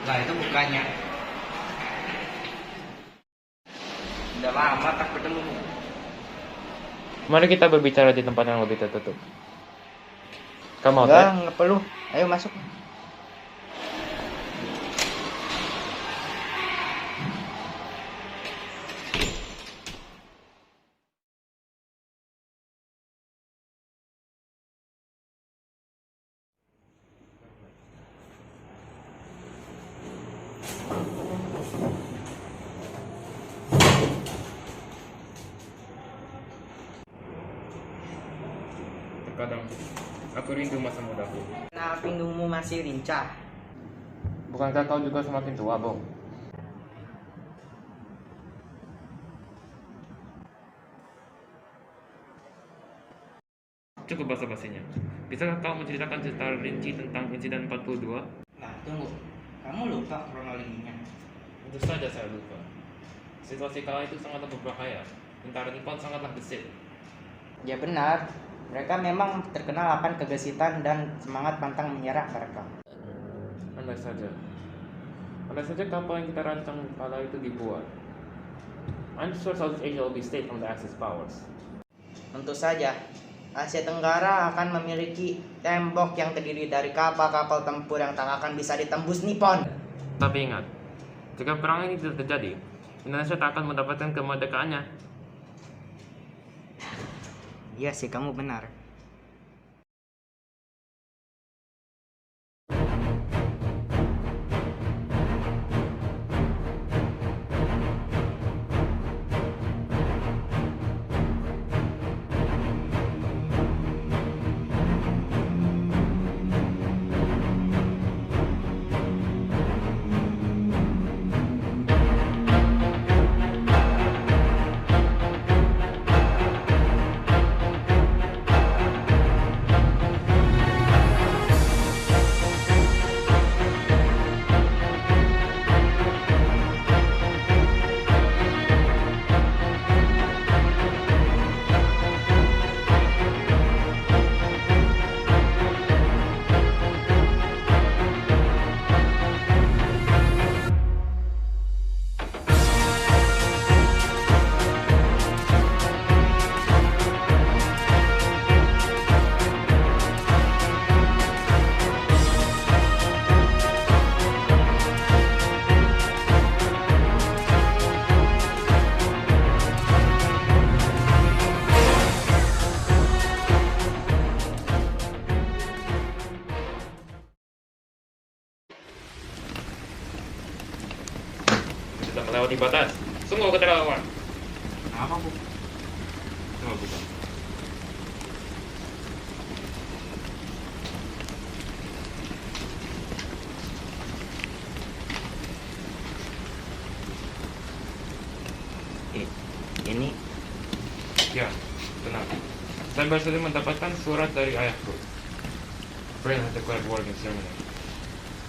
Lah itu bukannya udah lama tak bertemu. Mari kita berbicara di tempat yang lebih tertutup. Kamu mau Enggak, teh? nggak perlu. Ayo masuk. Terkadang aku rindu masa mudaku. Nah, pinggungmu masih lincah. Bukankah kau juga semakin tua, Bong? Cukup basa-basinya. Bisakah kau menceritakan secara rinci tentang insiden 42? Nah, tunggu. Kamu lupa kronologinya. Tentu saja saya lupa. Situasi kala itu sangatlah berbahaya. Tentara Nippon sangatlah gesit. Ya benar. Mereka memang terkenal akan kegesitan dan semangat pantang menyerah mereka. Andai saja. Andai saja kapal yang kita rancang kala itu dibuat. I'm sure Southeast Asia will be safe from the Axis powers. Tentu saja, Asia Tenggara akan memiliki tembok yang terdiri dari kapal-kapal tempur yang tak akan bisa ditembus Nippon. Tapi ingat, jika perang ini tidak terjadi, Indonesia tak akan mendapatkan kemerdekaannya. Iya sih, kamu benar. Sudah melewati batas. Sungguh keterlaluan. Apa, Bu? Coba buka. Ini Ya, benar. Saya baru saja mendapatkan surat dari ayahku. Brian had declared war against Germany.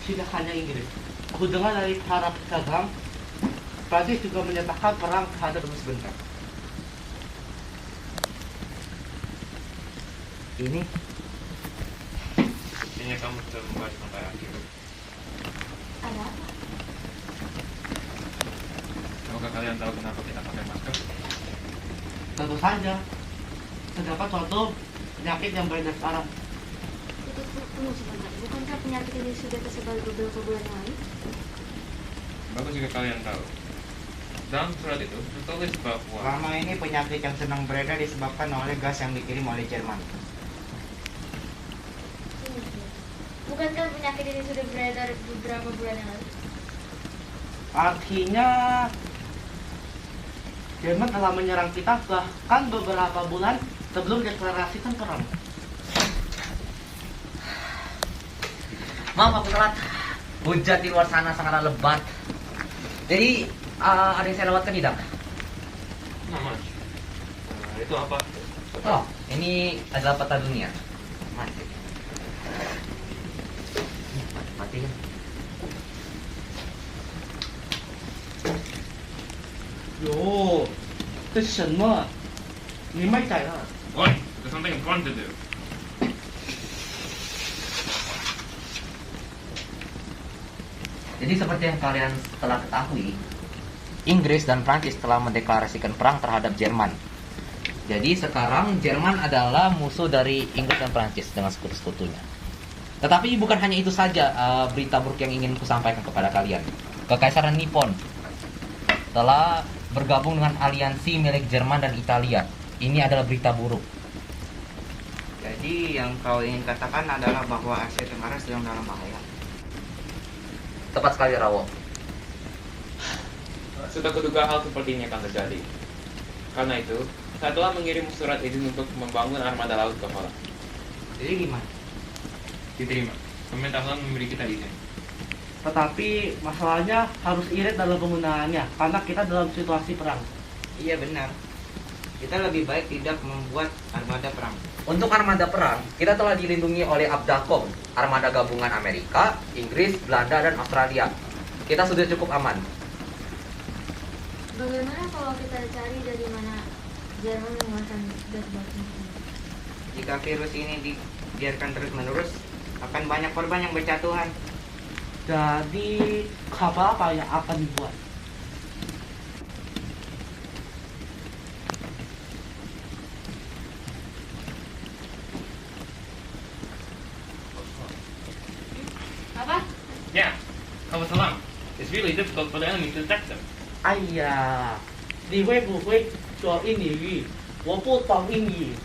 Tidak hanya Inggris. Aku dengar dari para pedagang, Prancis juga menyatakan perang terhadap sebentar. ini Sepertinya kamu sudah membahas sampai akhir. Ada apa? Apakah kalian tahu kenapa kita pakai masker? Tentu saja. Terdapat suatu penyakit yang beredar sekarang. Tunggu sebentar. Bukankah penyakit ini sudah tersebar beberapa bulan lalu? Bagus jika kalian tahu. Dalam surat itu tertulis bahwa selama ini penyakit yang sedang beredar disebabkan oleh gas yang dikirim oleh Jerman. Bukankah penyakit ini sudah beredar beberapa bulan yang lalu? Artinya Jerman telah menyerang kita bahkan beberapa bulan sebelum deklarasikan perang. Maaf aku telat. Hujan di luar sana sangat lebat. Jadi ada yang saya lewatkan tidak? nama. Itu apa? Oh, ini adalah peta dunia. Mati. Mati. 哟，这什么？你卖仔了？ Oi, there's something important to do. Jadi seperti yang kalian telah ketahui, Inggris dan Prancis telah mendeklarasikan perang terhadap Jerman. Jadi sekarang Jerman adalah musuh dari Inggris dan Prancis dengan sekutu-sekutunya. Tetapi bukan hanya itu saja berita buruk yang ingin kusampaikan kepada kalian. Kekaisaran Nippon telah bergabung dengan aliansi milik Jerman dan Italia. Ini adalah berita buruk. Jadi yang kau ingin katakan adalah bahwa Asia Tenggara sedang dalam bahaya. Tepat sekali, Rawo. Sudah kuduga hal seperti ini akan terjadi. Karena itu, saya telah mengirim surat izin untuk membangun armada laut ke Holland. Jadi gimana? Diterima. Pemerintah Holland memberi kita izin. Tetapi masalahnya harus irit dalam penggunaannya karena kita dalam situasi perang. Iya benar. Kita lebih baik tidak membuat armada perang. Untuk armada perang, kita telah dilindungi oleh Abdacom, armada gabungan Amerika, Inggris, Belanda, dan Australia. Kita sudah cukup aman. Bagaimana kalau kita cari dari mana Jerman menguasai gas batu? Jika virus ini dibiarkan terus-menerus, akan banyak korban yang berjatuhan. Jadi kapal apa yang akan dibuat? Apa? Yeah, kamu salam. It's really difficult for the enemy to detect them. 哎呀，你会不会说印尼语？我不懂英语。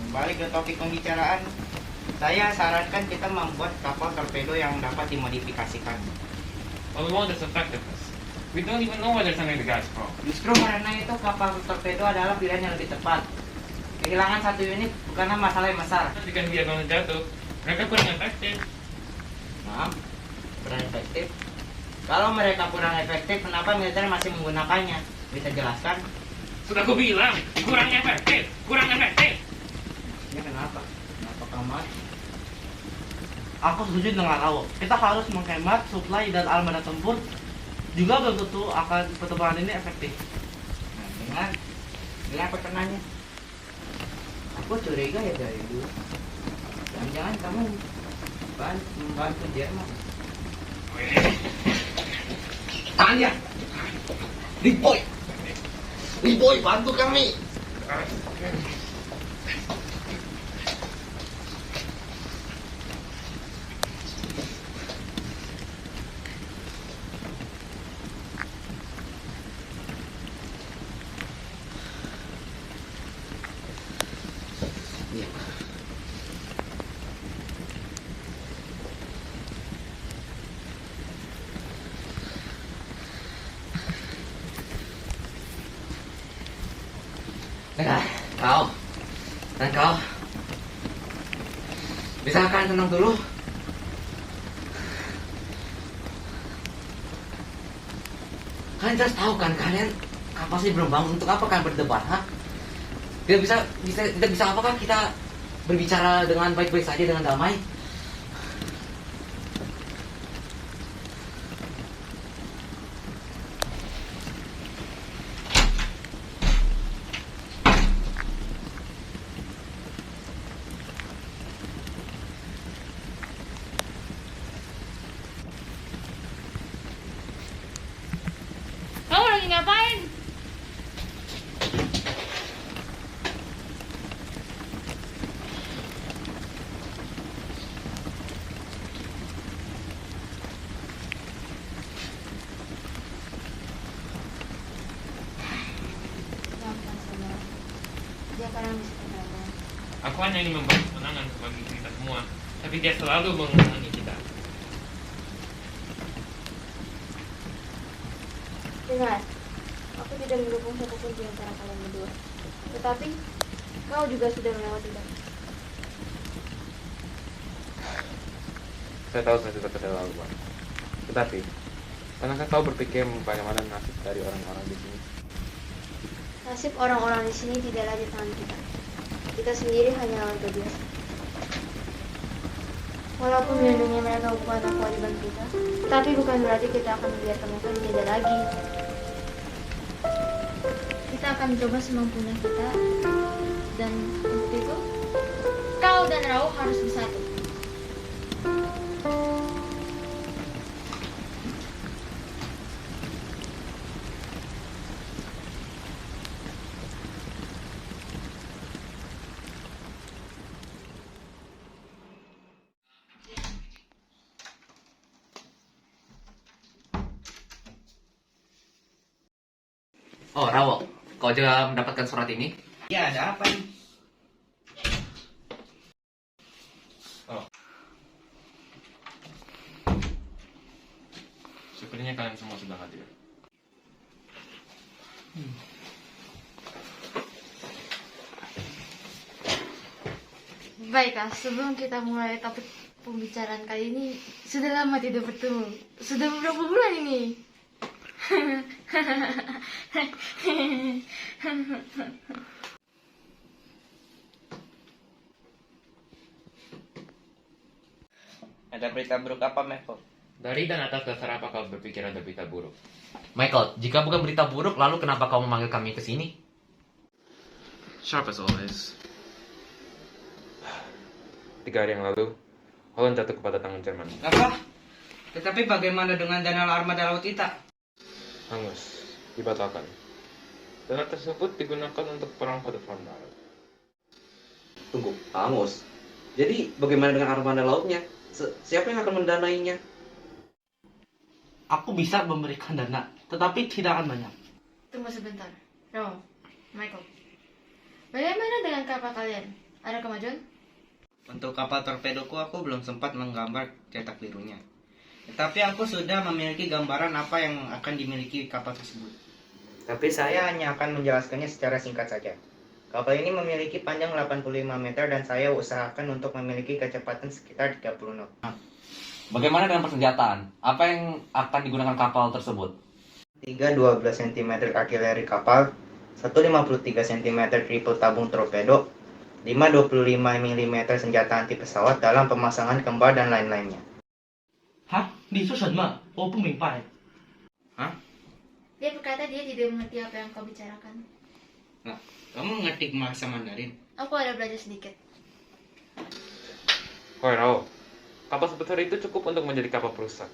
Balik ke topik pembicaraan, saya sarankan kita membuat kapal torpedo yang dapat dimodifikasikan. Well, we want its effectiveness. We don't even know where they're sending the gas from. Justru karena itu kapal torpedo adalah pilihan yang lebih tepat. Kehilangan satu unit bukanlah masalah yang besar. Jika dia akan jatuh, mereka kurang efektif. Maaf, kurang efektif. Kalau mereka kurang efektif, kenapa militer masih menggunakannya? Bisa jelaskan? Sudah aku bilang, kurang efektif, kurang efektif. Ya kenapa? Kenapa kamu? Aku setuju dengan Rawo. Kita harus menghemat suplai dan armada tempur. Juga belum tentu akan pertempuran ini efektif. Nah, dengan perkenannya. Aku curiga ya dari dulu. Jangan-jangan kamu membantu Jerman. Tanya! Liboy! Liboy, bantu kami! Nah, kau bisa kalian tenang dulu? Kalian jelas tahu kan kalian apa sih belum bangun, untuk apa kalian berdebat, ha? Tidak bisa apakah kita berbicara dengan baik-baik saja, dengan damai? Kamu lagi ngapain? Gampang saja. Dia kadang bisa terbawa. Aku hanya ingin memberi kemenangan bagi kita semua, tapi dia selalu mengulangi kita. Dengar, aku tidak mendukung siapapun di antara kalian berdua. Tetapi, kau juga sudah melewati banyak. Saya tahu saya sudah keterlaluan. Tetapi, pernahkah kau berpikir bagaimana nasib dari orang-orang di sini? Nasib orang-orang di sini tidaklah di tangan kita. Kita sendiri hanya warga biasa. Walaupun melindungi mereka bukanlah kewajiban kita, tapi bukan berarti kita akan membiarkan mereka dijajah lagi. Kita akan mencoba semampunya kita, dan untuk itu, kau dan Rauh harus bersatu. Oh, Rawo, kau juga mendapatkan surat ini? Ya, ada apa nih? Oh. Sepertinya kalian semua sudah hadir. Baiklah, sebelum kita mulai topik pembicaraan kali ini, sudah lama tidak bertemu. Sudah beberapa bulan ini. Ada berita buruk apa, Michael? Dari dan atas dasar apa kau berpikir ada berita buruk? Michael, jika bukan berita buruk, lalu kenapa kau memanggil kami ke sini? Sharp as always. 3 hari yang lalu, Holland jatuh kepada tangan Jerman. Apa? Tetapi bagaimana dengan dana armada laut kita? Hangus, dibatalkan. Dana tersebut digunakan untuk perang pada front barat. Tunggu, Amos. Jadi bagaimana dengan armada lautnya? Siapa yang akan mendanainya? Aku bisa memberikan dana, tetapi tidak akan banyak. Tunggu sebentar. Rom, Michael. Bagaimana dengan kapal kalian? Ada kemajuan? Untuk kapal torpedoku aku belum sempat menggambar cetak birunya. Tetapi aku sudah memiliki gambaran apa yang akan dimiliki kapal tersebut. Tapi saya hanya akan menjelaskannya secara singkat saja. Kapal ini memiliki panjang 85 meter dan saya usahakan untuk memiliki kecepatan sekitar 30 knot. Bagaimana dengan persenjataan? Apa yang akan digunakan kapal tersebut? 3 12 cm artileri kapal, 1 53 cm triple tabung torpedo, 5 25 mm senjata anti pesawat dalam pemasangan kembar dan lain-lainnya. 哈，你说什么？我不明白。 Dia berkata dia tidak mengerti apa yang kau bicarakan. Nah, kamu ngerti bahasa Mandarin? Aku ada belajar sedikit. Hoi Rao, kapal sebesar itu cukup untuk menjadi kapal perusak.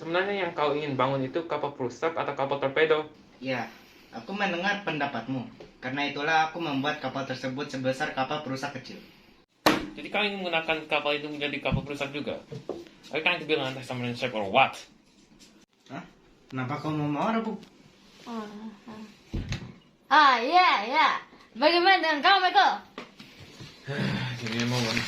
Sebenarnya yang kau ingin bangun itu kapal perusak atau kapal torpedo? Ya, aku mendengar pendapatmu. Karena itulah aku membuat kapal tersebut sebesar kapal perusak kecil. Jadi kau ingin menggunakan kapal itu menjadi kapal perusak juga? Are you trying to build an anti-submarine ship or what? Hah? Kenapa kau mau marah, Bu? Ya. Bagaimana dengan kau, Michael? Give me a moment.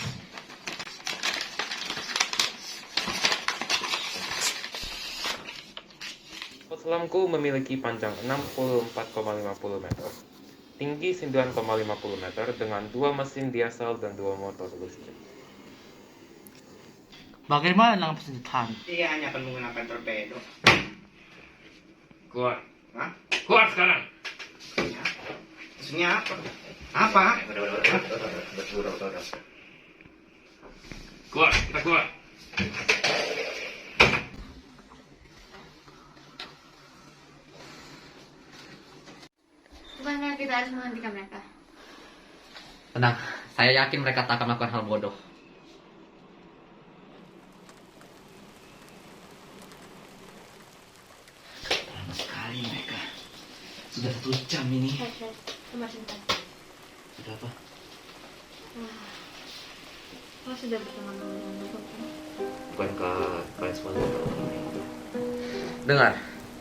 Kapal selamku memiliki panjang 64,50 meter, tinggi 9,50 meter dengan 2 mesin diesel dan 2 motor listrik. Bagaimana dengan persenjataan? Dia hanya akan menggunakan torpedo. Keluar. Hah? Keluar sekarang! Maksudnya apa? Apa? Keluar, kita keluar. Bukankah kita harus menghentikan mereka? Tenang, saya yakin mereka tak akan melakukan hal bodoh. Lama sekali mereka. Sudah 1 jam ini. Hei, kemar sebentar. Sudah apa? Kau sudah berteman dengan Michael, kan? Bukankah kalian semua tahu hal itu? Dengar,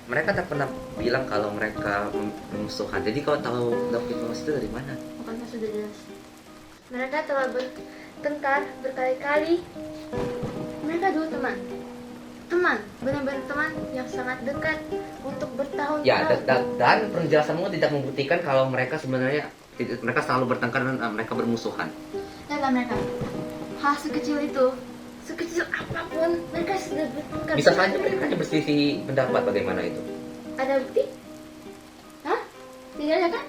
mereka tak pernah bilang kalau mereka bermusuhan. Jadi kau tahu informasi itu dari mana? Bukankah sudah jelas? Mereka telah bertengkar berkali-kali. Mereka dulu teman, benar-benar teman yang sangat dekat untuk bertahun-tahun. Ya, dan penjelasanmu tidak membuktikan kalau mereka sebenarnya selalu bertengkar dan mereka bermusuhan. Lihatlah mereka, hal sekecil itu, sekecil apapun, mereka sudah bertengkar. Bisa saja mereka hanya berselisih pendapat. Bagaimana itu? Ada bukti? Hah? Tidak ada kan?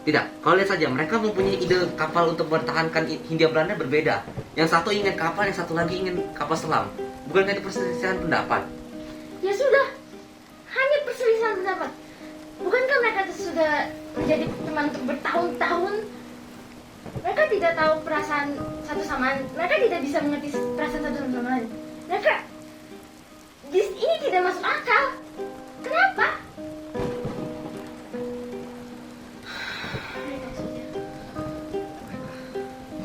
Tidak, kau lihat saja mereka mempunyai ide kapal untuk mempertahankan Hindia Belanda berbeda. Yang satu ingin kapal, yang satu lagi ingin kapal selam. Bukankah itu perselisihan pendapat? Ya sudah, hanya perselisihan pendapat. Bukankah mereka sudah menjadi teman untuk bertahun-tahun? Mereka tidak tahu perasaan satu sama lain. Mereka tidak bisa mengerti perasaan satu sama lain. Mereka ini tidak masuk akal. Kenapa? Mereka saja.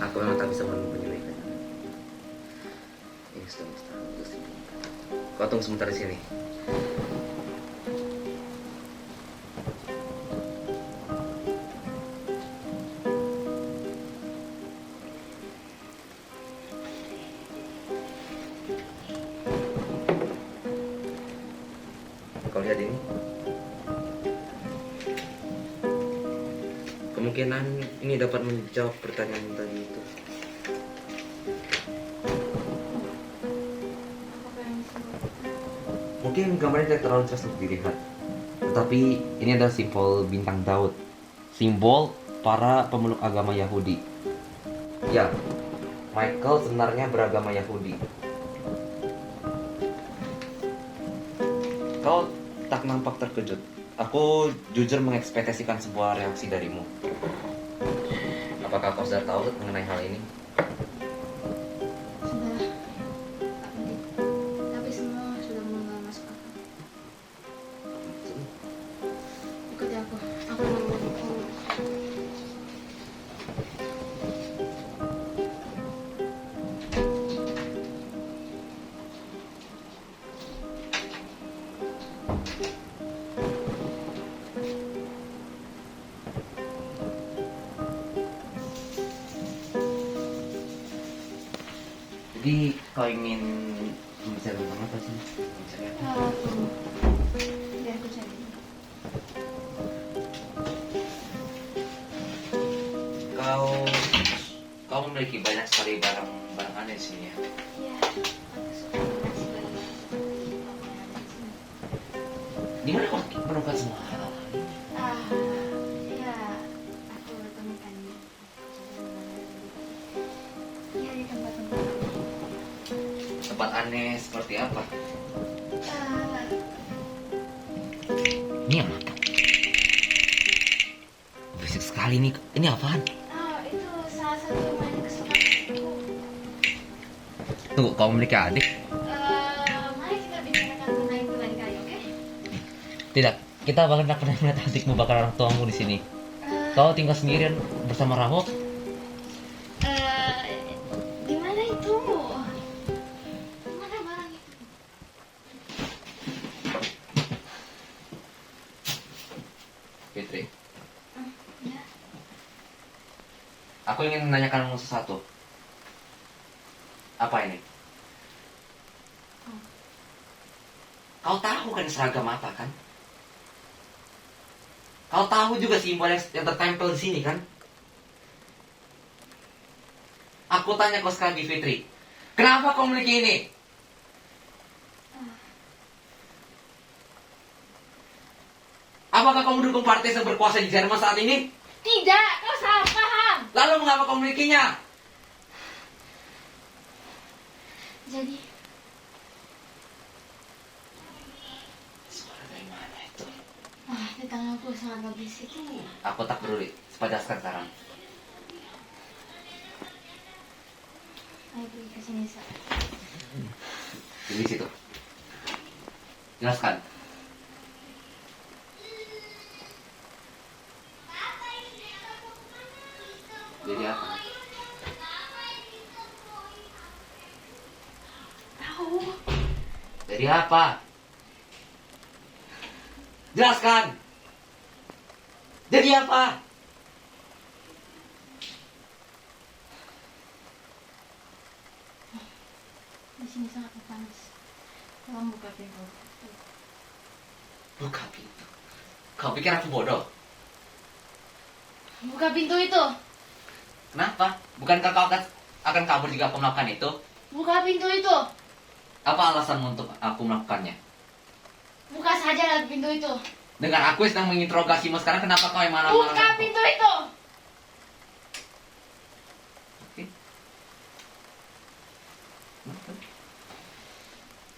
Aku memang tak bisa menyelesaikan. Ini sudah mustahil. Kau tunggu sebentar di sini. lihat ini. Kemungkinan ini dapat menjawab pertanyaan tadi itu. Mungkin gambarnya tidak terlalu jelas untuk dilihat, tetapi ini adalah simbol bintang Daud, simbol para pemeluk agama Yahudi. Ya, Michael sebenarnya beragama Yahudi. Kau tak nampak terkejut. Aku jujur mengekspektasikan sebuah reaksi darimu. Apakah kau sudah tahu mengenai hal ini? Sudah, Pak Pendit. Tapi semua sudah mulai masuk akal. Ikuti aku. Aku mau. Jadi kau ingin membicarakan tentang apa sih? Misalnya, Tunggu. Biar aku cari. kau memiliki banyak sekali barang aneh di sini ya. Iya, aku suka koleksi barang seperti apa yang ada di sini. Di mana kau menemukan semua hal ini? Ya, aku temukannya. Ya, di tempat-tempat. Tempat aneh seperti apa? Ah, Ini apa? Berisik sekali nih. Ini apaan? itu salah satu main kesukaanku. Tunggu, kau memiliki adik? Mari kita bicarakan mengenai itu lain kali, oke? Tidak. Kita bahkan tak pernah melihat adikmu bakal orang tuamu di sini. Kau tinggal sendirian bersama Rahok? Di mana itu? Di mana barang itu? Fitri, Ya. aku ingin menanyakanmu sesuatu. Apa ini? Kau tahu kan seragam apa kan? Kau tahu juga simbol yang tertempel di sini kan? Aku tanya kau sekali lagi, Fitri. Kenapa kau memiliki ini? Apakah kau mendukung partai yang berkuasa di Jerman saat ini? Tidak, kau salah paham. Lalu mengapa kau memilikinya? Jadi, Suara dari mana itu? tetanggaku sangat berisik. Aku tak peduli. Sepadaskan sekarang. Ayo pergi ke sini, Sa. Di situ. Jelaskan. Jadi apa? Tahu. Jadi apa? Jelaskan. Jadi apa? Di sini sangat panas. Tolong buka pintu. Buka pintu. Kau pikir aku bodoh? Buka pintu itu. Kenapa? Bukankah kau akan kabur jika aku melakukan itu? Buka pintu itu. Apa alasanmu untuk aku melakukannya? Buka saja pintu itu. Dengan aku yang sedang menginterogasimu sekarang, kenapa kau yang marah-marah? Buka pintu itu. Oke.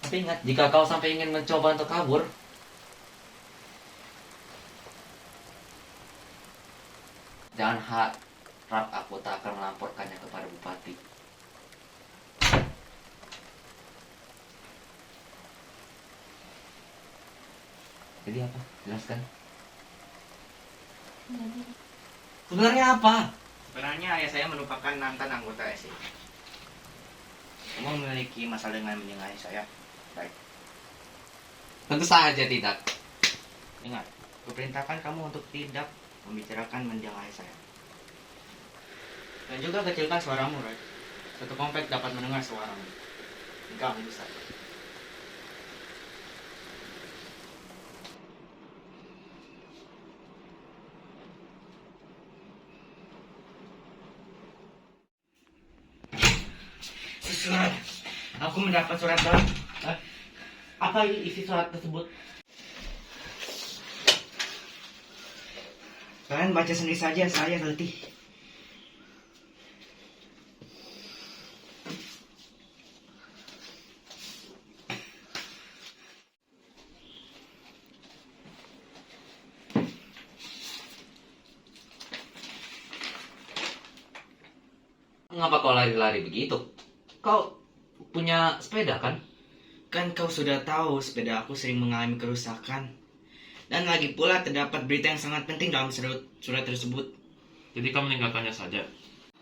Tapi ingat, jika kau sampai ingin mencoba untuk kabur, jangan harap aku tak akan melaporkannya kepada bupati. Jadi apa? Jelaskan. Jadi, Sebenarnya apa? Sebenarnya ayah saya merupakan mantan anggota SI. Kamu memiliki masalah dengan mendengar ayah saya. Baik. Tentu saja tidak. Ingat, kuperintahkan kamu untuk tidak membicarakan mendiang ayah saya. Dan juga kecilkan suaramu, Roy. Satu komplek dapat mendengar suaramu. Jika kamu bisa. Aku mendapat surat dari... Apa isi surat tersebut? Kalian baca sendiri saja, saya letih. Mengapa kau lari-lari begitu? Kau punya sepeda kan? Kan kau sudah tahu sepeda aku sering mengalami kerusakan. Dan lagi pula terdapat berita yang sangat penting dalam surat tersebut. Jadi kau meninggalkannya saja.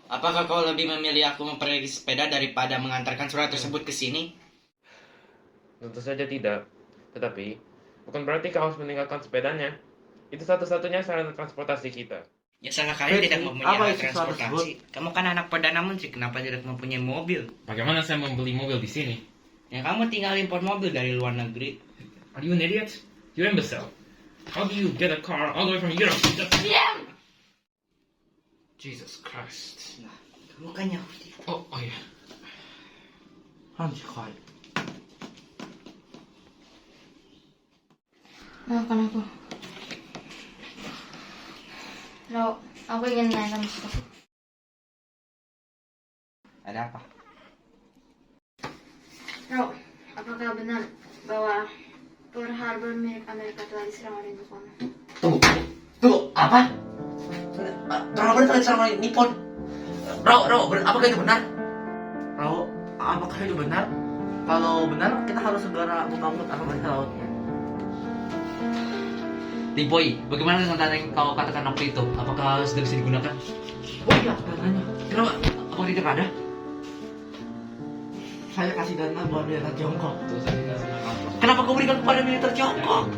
Apakah kau lebih memilih aku memperbaiki sepeda daripada mengantarkan surat tersebut ke sini? Tentu saja tidak. Tetapi, bukan berarti kau harus meninggalkan sepedanya. Itu satu-satunya sarana transportasi kita. Ya salah kalian tidak mempunyai apa alat isi surat transportasi. Kamu kan anak Perdana Menteri, kenapa tidak mempunyai mobil? Bagaimana saya membeli mobil di sini? Ya kamu tinggal impor mobil dari luar negeri. Are you an idiot? You imbecile. How do you get a car all the way from Europe? Jesus Christ. Nah, kamu kan Yahudi. Oh iya. Hansi quiet. Maafkan aku. Lo, aku ingin nanya sama sesuatu. Ada apa? Ro, apakah benar bahwa Pearl Harbor milik Amerika telah diserang oleh Nippon? Tunggu, apa? Berapa kali sama Nippon? Apakah itu benar? Rao, apakah itu benar? Kalau benar, kita harus segera membangun armada lautnya. Boy, bagaimana dengan dana yang kau katakan waktu itu? Apakah sudah bisa digunakan? Oh iya, dananya. Kenapa? Apa tidak ada? Saya kasih dana buat militer Tiongkok. Kenapa kau berikan kepada militer Tiongkok?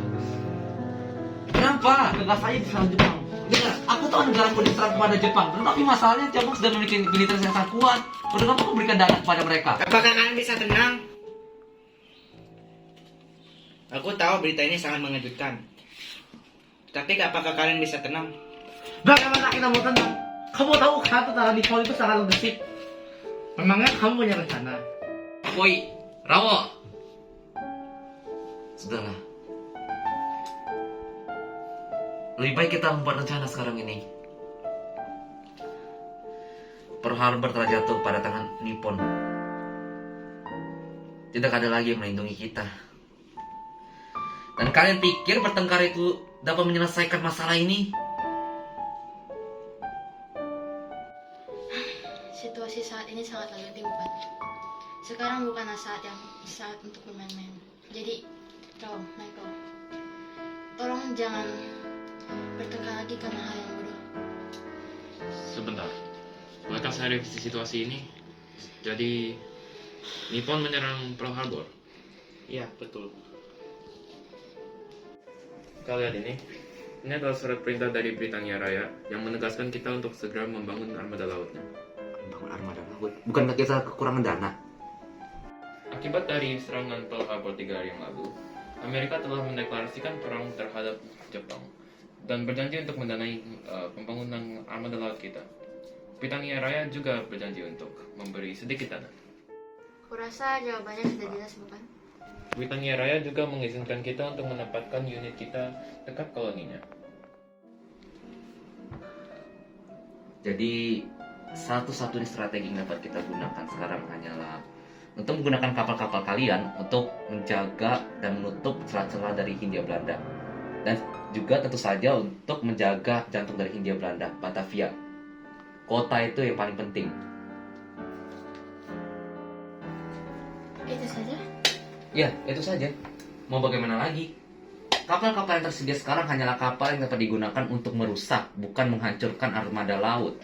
Kenapa? Negara saya diserang Jepang. Dengar, aku tahu negara mau diserang kepada Jepang, tetapi masalahnya Tiongkok sudah memiliki militer yang sangat kuat. Kenapa kau berikan dana kepada mereka? Apakah kalian bisa tenang? Aku tahu berita ini sangat mengejutkan. Tapi apakah kalian bisa tenang? Bagaimana kita mau tenang? Kamu tahu kan tentara Nippon itu sangat gesit. Memangnya kamu punya rencana? Woi, Rawo. Sudahlah. Lebih baik kita membuat rencana sekarang ini. Pearl Harbor telah jatuh pada tangan Nippon. Tidak ada lagi yang melindungi kita. Dan kalian pikir bertengkar itu dapat menyelesaikan masalah ini? Situasi saat ini sangat genting, bukan? Sekarang bukanlah saat untuk bermain-main. Jadi, Ro, Michael, tolong jangan bertengkar lagi karena hal yang bodoh. Sebentar. Bolehkah saya revisi situasi ini? Jadi, Nippon menyerang Pearl Harbor. Iya, betul. Kalian ini adalah surat perintah dari Britania Raya yang menegaskan kita untuk segera membangun armada lautnya. Membangun armada laut? Bukankah kita kekurangan dana? Akibat dari serangan Pearl Harbor 3 hari yang lalu, Amerika telah mendeklarasikan perang terhadap Jepang dan berjanji untuk mendanai pembangunan armada laut kita. Britania Raya juga berjanji untuk memberi sedikit dana. Kurasa jawabannya sudah jelas, bukan? Britania Raya juga mengizinkan kita untuk menempatkan unit kita dekat koloninya. Jadi satu-satunya strategi yang dapat kita gunakan sekarang hanyalah untuk menggunakan kapal-kapal kalian untuk menjaga dan menutup celah-celah dari Hindia Belanda. Dan juga tentu saja untuk menjaga jantung dari Hindia Belanda, Batavia. Kota itu yang paling penting. Itu saja? Ya, itu saja. Mau bagaimana lagi? Kapal-kapal yang tersedia sekarang hanyalah kapal yang dapat digunakan untuk merusak, bukan menghancurkan armada laut.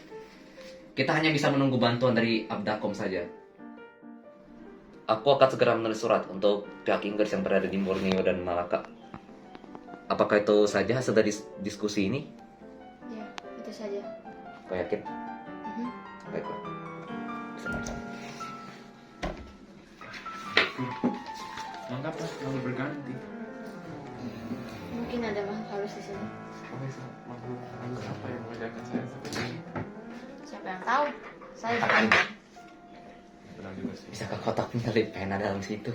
Kita hanya bisa menunggu bantuan dari Abdacom saja. Aku akan segera menulis surat untuk pihak Inggris yang berada di Borneo dan Malaka. Apakah itu saja hasil dari diskusi ini? Ya, itu saja. Kau yakin? Mhm. Baiklah. Senang-senang. Mantaplah, lalu berganti. Mungkin ada makhluk halus di sini. Makhluk halus apa yang mengerjakan saya seperti ini? Siapa yang tahu? Saya bukan. Benar juga. Bisakah kau tak menyelip pena dalam situ?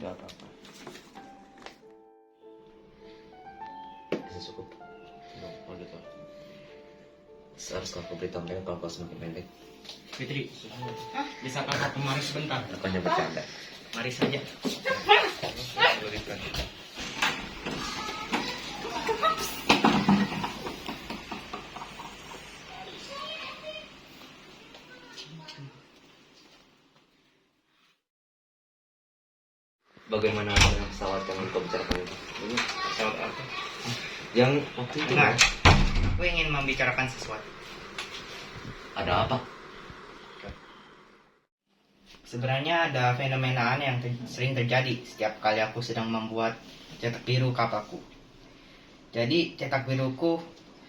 Gak apa-apa. Bisa cukup. Oh gitu. Seharusnya kau beritahu mereka kalau kau semakin pendek. Fitri, bisakah kau kemari sebentar? Aku hanya bercanda. Mari saja. Bagaimana dengan pesawat yang kau bicarakan itu? Pesawat apa? Yang waktu itu Dengar, aku ingin membicarakan sesuatu. ada apa? Sebenarnya ada fenomena aneh yang sering terjadi setiap kali aku sedang membuat cetak biru kapalku. Jadi cetak biruku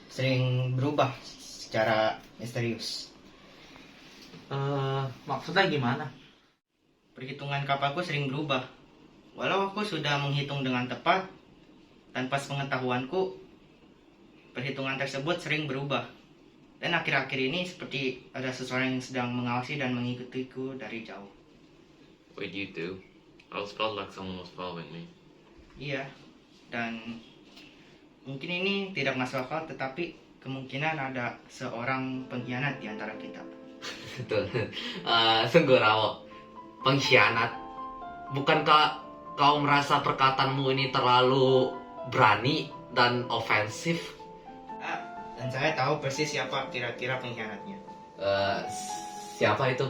sering berubah secara misterius. Maksudnya gimana? Perhitungan kapalku sering berubah. Walau aku sudah menghitung dengan tepat, tanpa sepengetahuanku, perhitungan tersebut sering berubah. Dan akhir-akhir ini seperti ada seseorang yang sedang mengawasi dan mengikutiku dari jauh. Wait, you too? I was felt like someone was following me. Iya, dan mungkin ini tidak masuk akal, tetapi kemungkinan ada seorang pengkhianat di antara kita. Betul. Sungguh Rawo, pengkhianat. Bukankah kau merasa perkataanmu ini terlalu berani dan ofensif? Dan saya tahu persis siapa kira-kira pengkhianatnya. Siapa itu?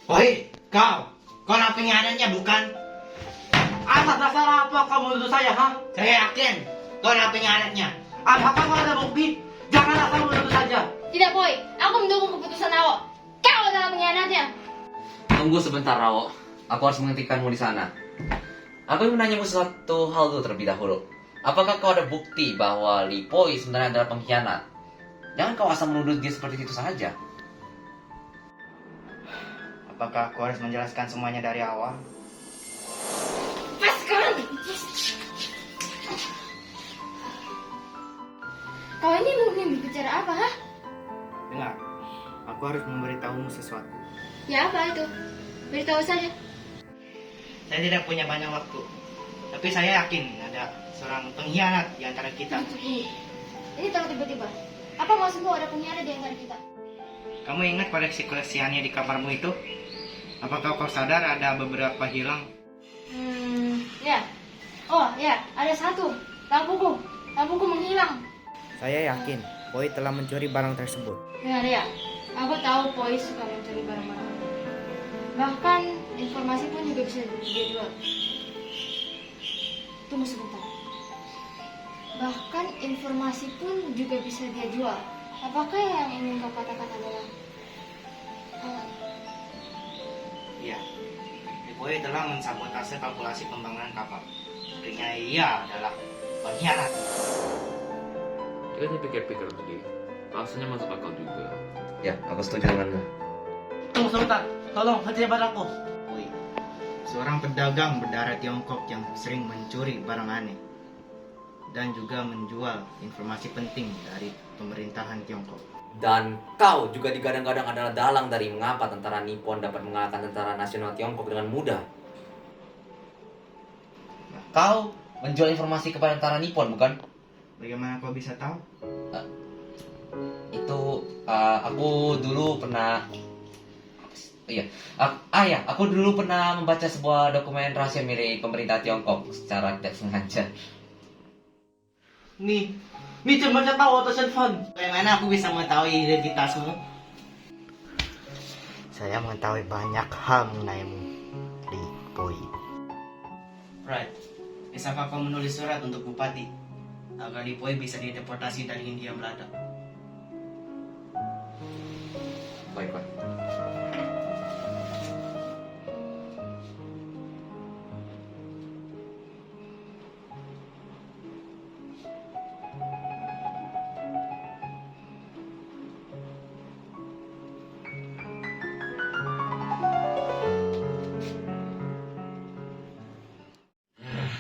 Woi, kau lah pengkhianatnya bukan? Atas dasar apa kamu nuduh saya, ha? Saya yakin kau lah pengkhianatnya. Apakah kau ada bukti? Jangan asal menuduh saja. Tidak, Boy. Aku mendukung keputusan Awo. Kau adalah pengkhianatnya. Tunggu sebentar Rawo, aku harus menghentikanmu di sana. Aku ingin menanyamu sesuatu hal dulu terlebih dahulu. Apakah kau ada bukti bahwa Lipoi sebenarnya adalah pengkhianat? Jangan kau asal menuduh dia seperti itu saja. Apakah aku harus menjelaskan semuanya dari awal? Lepaskan! Kau ini mau bicara apa, ha? Dengar, aku harus memberitahumu sesuatu. Ya apa itu? Beritahu saja. Saya tidak punya banyak waktu, tapi saya yakin ada seorang pengkhianat di antara kita. Ini terlalu tiba-tiba. Apa maksudmu ada pengkhianat di antara kita? Kamu ingat koleksi-koleksiannya di kamarmu itu? Apakah kau sadar ada beberapa hilang? Ya. Oh, ya, ada satu. Lampuku. Lampuku menghilang. Saya yakin Boy telah mencuri barang tersebut. Dengar ya, aku tahu Poi suka mencari barang-barang. Bahkan informasi pun juga bisa dia jual. Tunggu sebentar. Bahkan informasi pun juga bisa dia jual. Apakah yang ingin kau katakan adalah Iya, Boy telah mensabotase kalkulasi pembangunan kapal. Artinya ia adalah pengkhianat. Jika dipikir-pikir lagi, rasanya masuk akal juga. Ya, aku setuju denganmu. Tunggu sebentar. Tolong hentikan padaku. Boy, seorang pedagang berdarah Tiongkok yang sering mencuri barang aneh dan juga menjual informasi penting dari pemerintahan Tiongkok. Dan kau juga digadang-gadang adalah dalang dari mengapa tentara Nippon dapat mengalahkan tentara nasional Tiongkok dengan mudah. Kau menjual informasi kepada tentara Nippon, bukan? Bagaimana kau bisa tahu? Itu aku dulu pernah aku dulu pernah membaca sebuah dokumen rahasia milik pemerintah Tiongkok secara tidak sengaja. Ni cuma tahu atas handphone. Bagaimana aku bisa mengetahui identitasmu? Saya mengetahui banyak hal mengenaimu, Li Boy. Right. Bisakah kau menulis surat untuk bupati agar Li Boy bisa dideportasi dari Hindia Belanda? Baiklah.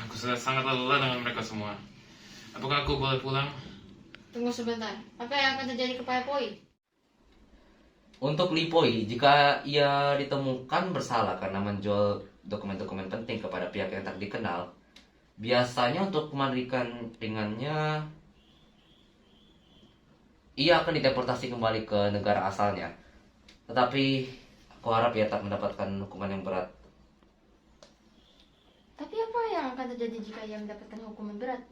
Aku sudah sangat lelah dengan mereka semua. Apakah aku boleh pulang? Tunggu sebentar. Apa yang akan terjadi kepada Poi? Untuk Lipoi, jika ia ditemukan bersalah karena menjual dokumen-dokumen penting kepada pihak yang tak dikenal, biasanya untuk hukuman ringannya, ia akan dideportasi kembali ke negara asalnya. Tetapi aku harap ia tak mendapatkan hukuman yang berat. Tapi apa yang akan terjadi jika ia mendapatkan hukuman berat?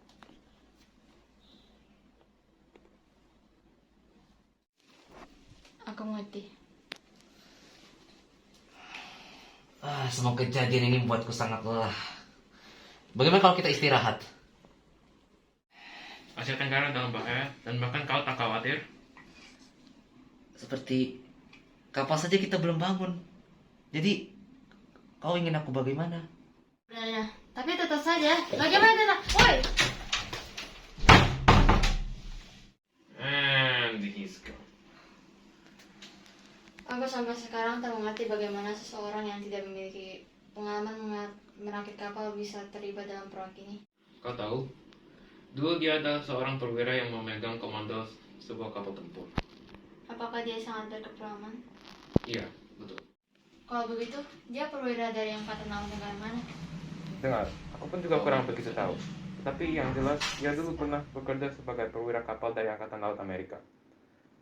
Aku mengerti. Semua kejadian ini membuatku sangat lelah. Bagaimana kalau kita istirahat? Asia Tenggara dalam bahaya, dan bahkan kau tak khawatir? Seperti kapan saja kita belum bangun. Jadi, kau ingin aku bagaimana? Sebenarnya. Tapi tetap saja. Bagaimana tetap? Woi! And he's gone. Aku sampai sekarang tak mengerti bagaimana seseorang yang tidak memiliki pengalaman merakit kapal bisa terlibat dalam proyek ini. Kau tahu, dulu dia adalah seorang perwira yang memegang komando sebuah kapal tempur. Apakah dia sangat berkepengalaman? Iya, betul. Kalau begitu, dia perwira dari Angkatan Laut negara mana? Dengar, aku pun juga kurang begitu tahu. Tapi yang jelas, dia dulu pernah bekerja sebagai perwira kapal dari Angkatan Laut Amerika.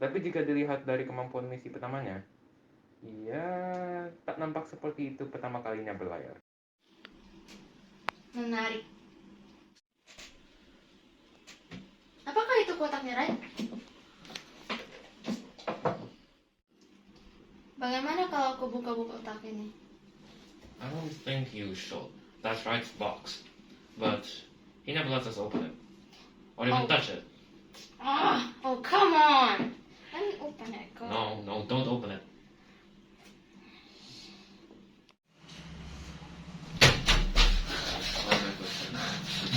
Tapi jika dilihat dari kemampuan misi pertamanya, ia tak nampak seperti itu pertama kalinya berlayar. Menarik. Apakah itu kotaknya, Ray? Bagaimana kalau aku buka-buka kotak ini? I don't think you should. That's Wright's box. But he never lets us open it. Or even touch it. Oh, come on! Let me open it, go. No, don't open it.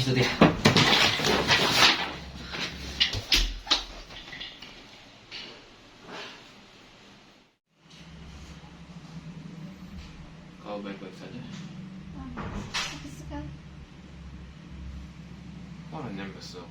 Itu dia. Kau baik-baik saja. Sakit sekali. What an imbecile.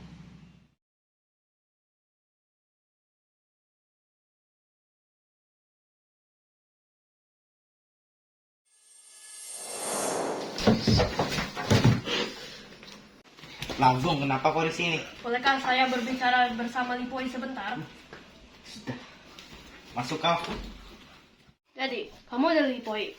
Langgong, kenapa kau di sini? Bolehkah saya berbicara bersama Lipoi sebentar? Masuk kau. Jadi, kamu adalah Lipoi.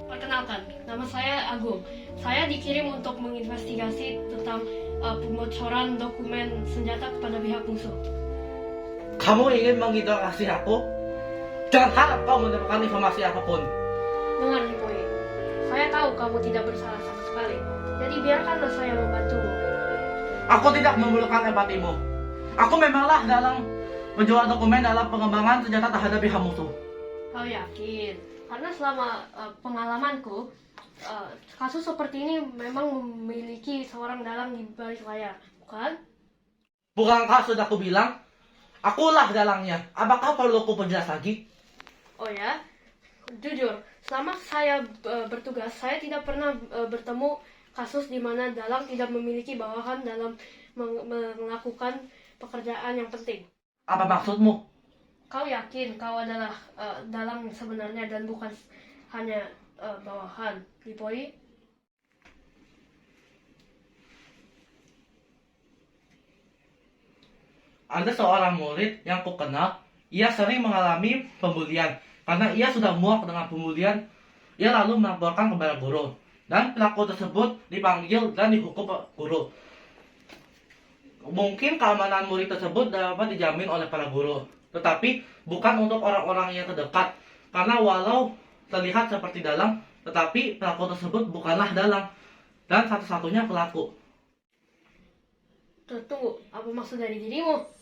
Perkenalkan, nama saya Agung. Saya dikirim untuk menginvestigasi tentang pembocoran dokumen senjata kepada pihak musuh. Kamu ingin menginterogasi aku? Jangan harap kau mendapatkan informasi apapun. Dengar Lipoi, saya tahu kamu tidak bersalah sama sekali. Jadi biarkanlah saya membantumu. Aku tidak memerlukan empatimu. Aku memanglah dalam menjual dokumen dalam pengembangan senjata terhadap pihak musuh. Kau yakin? Karena selama pengalamanku, kasus seperti ini memang memiliki seorang dalang di balik layar, bukan? Bukankah sudah aku bilang? Akulah dalangnya. Apakah perlu aku perjelas lagi? Oh ya? Jujur, selama saya bertugas, saya tidak pernah bertemu kasus di mana dalang tidak memiliki bawahan dalam melakukan pekerjaan yang penting. Apa maksudmu? Kau yakin kau adalah dalang sebenarnya dan bukan hanya bawahan, Lipoi? Ada seorang murid yang kukenal, ia sering mengalami pembulian. Karena ia sudah muak dengan pembulian, ia lalu melaporkan kepada guru. Dan pelaku tersebut dipanggil dan dihukum guru. Mungkin keamanan murid tersebut dapat dijamin oleh para guru. Tetapi bukan untuk orang-orang yang terdekat. Karena walau terlihat seperti dalang, tetapi pelaku tersebut bukanlah dalang. Dan satu-satunya pelaku. Tunggu, apa maksud dari dirimu?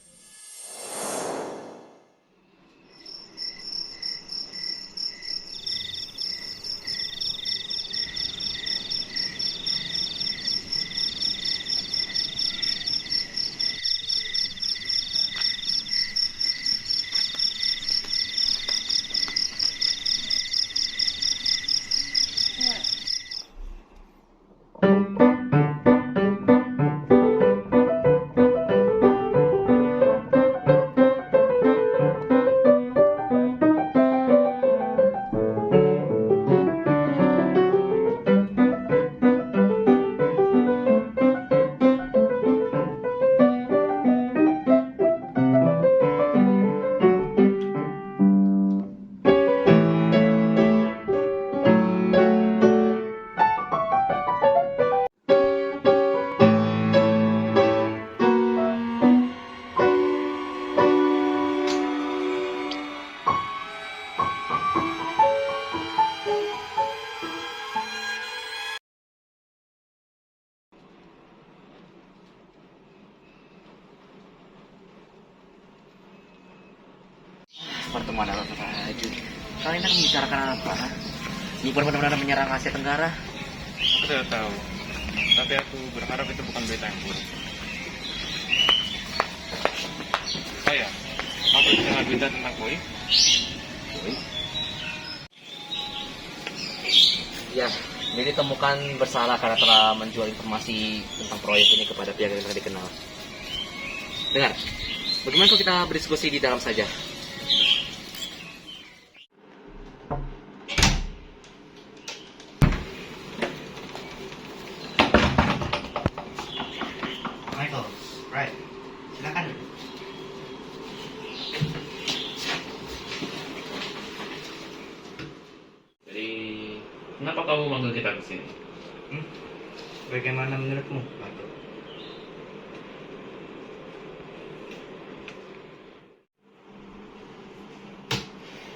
pertemuan Arab Raju. Kalian akan membicarakan apa? Ini benar-benar menyerang Asia Tenggara. Aku tidak tahu. Tapi aku berharap itu bukan berita yang buruk. Oh ya, aku dengar berita tentang Boy. Ya, dia ditemukan bersalah karena telah menjual informasi tentang proyek ini kepada pihak yang tidak dikenal. Dengar, bagaimana kalau kita berdiskusi di dalam saja? Michael, right. Silakan. Jadi, kenapa kamu manggil kita ke sini? Bagaimana menurutmu, Michael?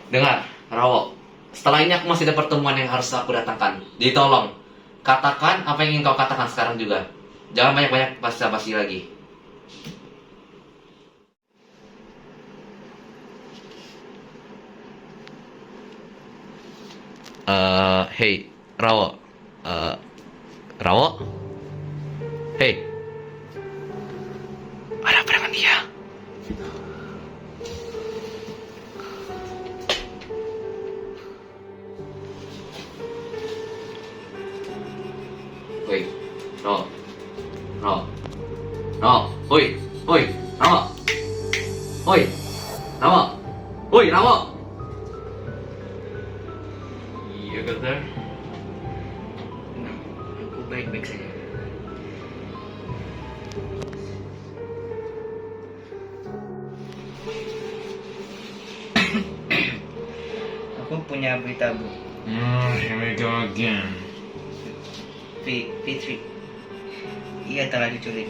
Dengar, Rawo. Setelah ini aku masih ada pertemuan yang harus aku datangkan. Jadi tolong, katakan apa yang ingin kau katakan sekarang juga. Jangan banyak-banyak basa-basi lagi. Hey, Rawo. Rawo? Hey. Ada apa dengan dia? Woi, Rawo. Rawo. Rawo. Woi, woi, Rawo. Woi, Rawo. Woi, Rawo. You good there? Nah, aku baik-baik saja. Aku punya berita, Bu. Here we go again. Fitri. Ia telah diculik.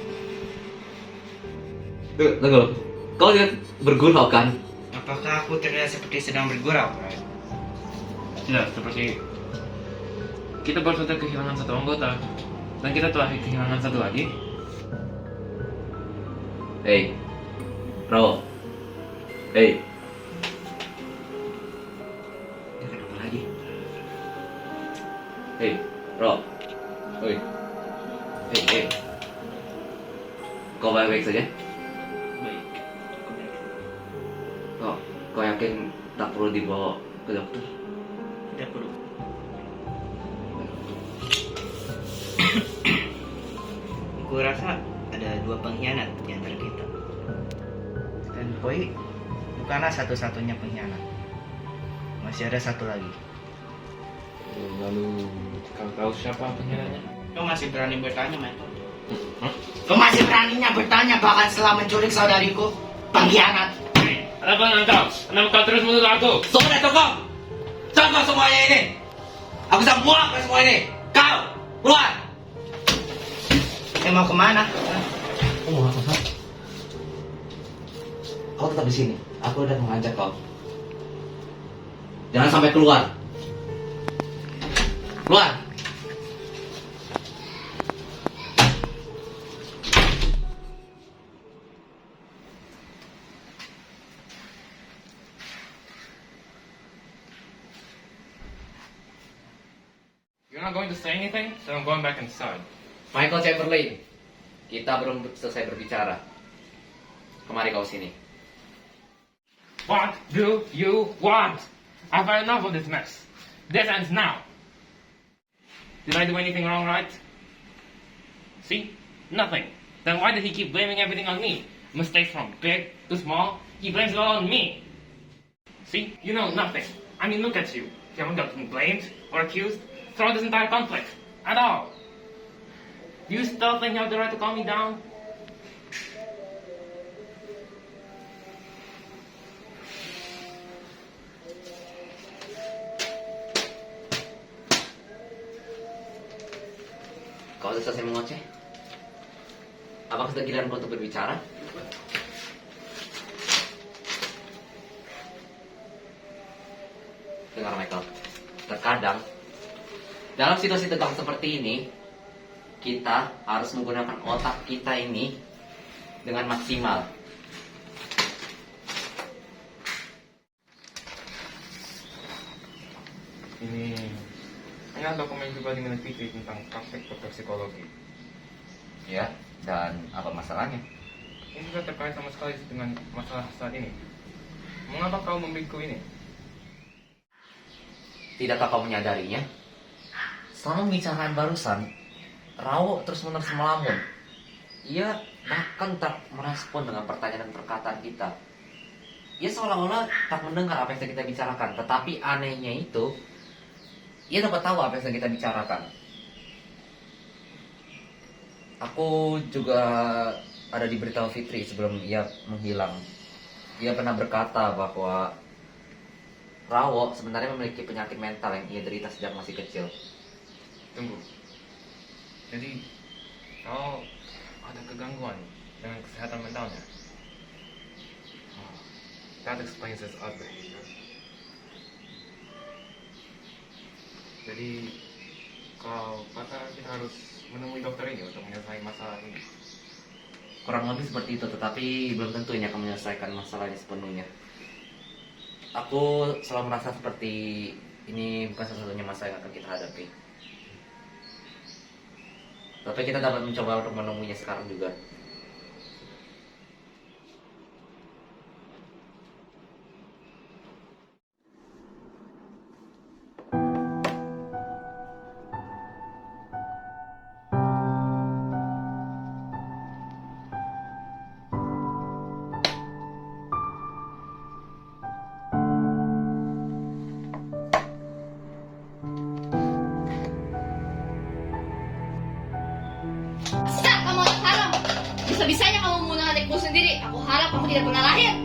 Tunggu. Kau lihat bergurau kan? Apakah aku terlihat seperti sedang bergurau? Tidak, seperti kita baru saja kehilangan satu anggota dan kita telah kehilangan satu lagi. Hey, Rawo. Hey. Dia kenapa lagi? Hey, Rawo. Oi. Hey. Kau baik-baik saja? Baik. Aku baik. Kau yakin tak perlu dibawa ke dokter? Tidak perlu. Aku rasa ada dua pengkhianat di antara kita. Dan Boy bukanlah satu-satunya pengkhianat. Masih ada satu lagi. Lalu kau tahu siapa pengkhianatnya? Kau masih berani bertanya, Michael? Kau masih beraninya bertanya bahkan setelah menculik saudariku? Pengkhianat. Kenapa kau? Kenapa kau terus menuduh aku? Sudah cukup! Cukup semuanya ini! Aku bisa muak dengan semua ini! Kau! Keluar! Mau kemana? Kau mau apa? Kau tetap di sini. Aku udah mengajak kau. Jangan sampai keluar. Keluar! You're not going to say anything, so I'm going back inside. Michael Chamberlain, kita belum selesai berbicara. Kemari kau sini. What do you want? I've had enough of this mess. This ends now. Did I do anything wrong, right? See? Nothing. Then why did he keep blaming everything on me? Mistakes from big to small, he blames it all on me. See? You know nothing. I mean, look at you. You haven't gotten blamed or accused throughout this entire conflict. At all. Do you still think you have the right to calm me down? Kau sudah selesai mengoceh? Apakah sudah giliran kau untuk berbicara? Dengar Michael, terkadang dalam situasi tegang seperti ini, kita harus menggunakan otak kita ini dengan maksimal. Ini hanya dokumen pribadi milik Fitri tentang praktek dokter psikologi. Ya, dan apa masalahnya? Ini tidak terkait sama sekali dengan masalah saat ini. Mengapa kau memberiku ini? Tidakkah kau menyadarinya? Selama pembicaraan barusan, Rawo terus-menerus melamun. Ia bahkan tak merespon dengan pertanyaan dan perkataan kita. Ia seolah-olah tak mendengar apa yang sedang kita bicarakan. Tetapi anehnya itu, ia dapat tahu apa yang sedang kita bicarakan. Aku juga ada diberitahu Fitri sebelum ia menghilang. Ia pernah berkata bahwa Rawo sebenarnya memiliki penyakit mental yang ia derita sejak masih kecil. Tunggu. Jadi kau ada kegangguan dengan kesehatan mentalnya? That explains his odd behavior. Jadi kau kata kita harus menemui dokter ini untuk menyelesaikan masalah ini. Kurang lebih seperti itu, tetapi belum tentu ini akan menyelesaikan masalahnya sepenuhnya. Aku selalu merasa seperti ini bukan satu-satunya masalah yang akan kita hadapi. Tapi kita dapat mencoba untuk menemuinya sekarang juga. Asa, kamu anak haram. Bisa-bisanya kamu membunuh adikmu sendiri. Aku harap kamu tidak pernah lahir.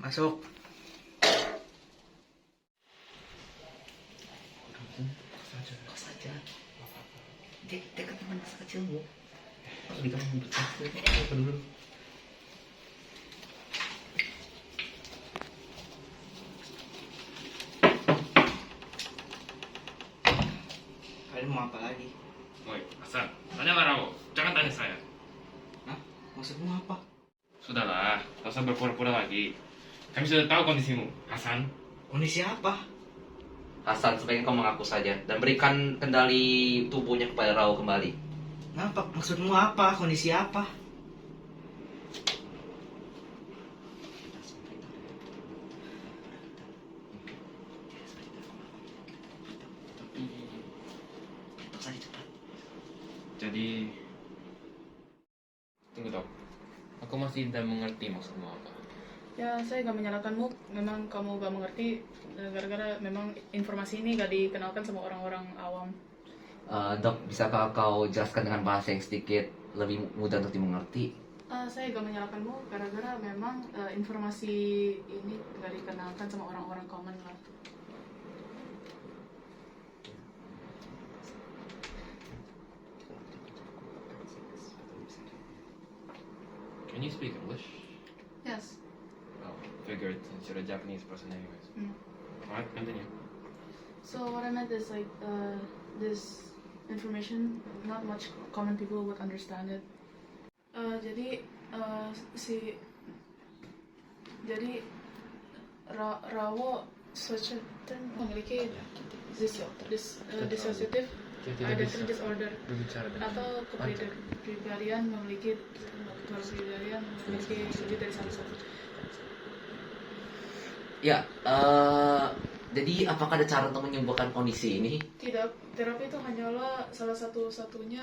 Masuk. Kau saja. Dia kan teman masa kecilmu. Kalau kamu bercanda, dulu. Kalian mau apa lagi? Woi, Hasan, tanyalah Rawo. Jangan tanya saya. Hah? Maksudmu apa? Sudahlah, tak usah berpura-pura lagi. Kami sudah tahu kondisimu, Hasan. Kondisi apa? Hasan, sebaiknya kau mengaku saja dan berikan kendali tubuhnya kepada Rawo kembali. Apa? Maksudmu apa? Kondisi apa? Jadi, tunggu dok. Aku masih tidak mengerti maksudmu apa. Ya, saya gak menyalahkanmu. Memang kamu gak mengerti gara-gara memang informasi ini gak dikenalkan sama orang-orang awam. Dok, bisakah kau jelaskan dengan bahasa yang sedikit lebih mudah untuk dimengerti? Saya gak menyalahkanmu gara-gara memang informasi ini gak dikenalkan sama orang-orang common lah. Can you speak English? Yes. Oh, figured since you're a Japanese person anyways. Alright, continue. So what I meant is like this information, not much common people would understand it. Jadi Rawo memiliki dissociative identity disorder atau kepribadian memiliki lebih dari satu. Ya, jadi apakah ada cara untuk menyembuhkan kondisi ini? Tidak, terapi itu hanyalah salah satu-satunya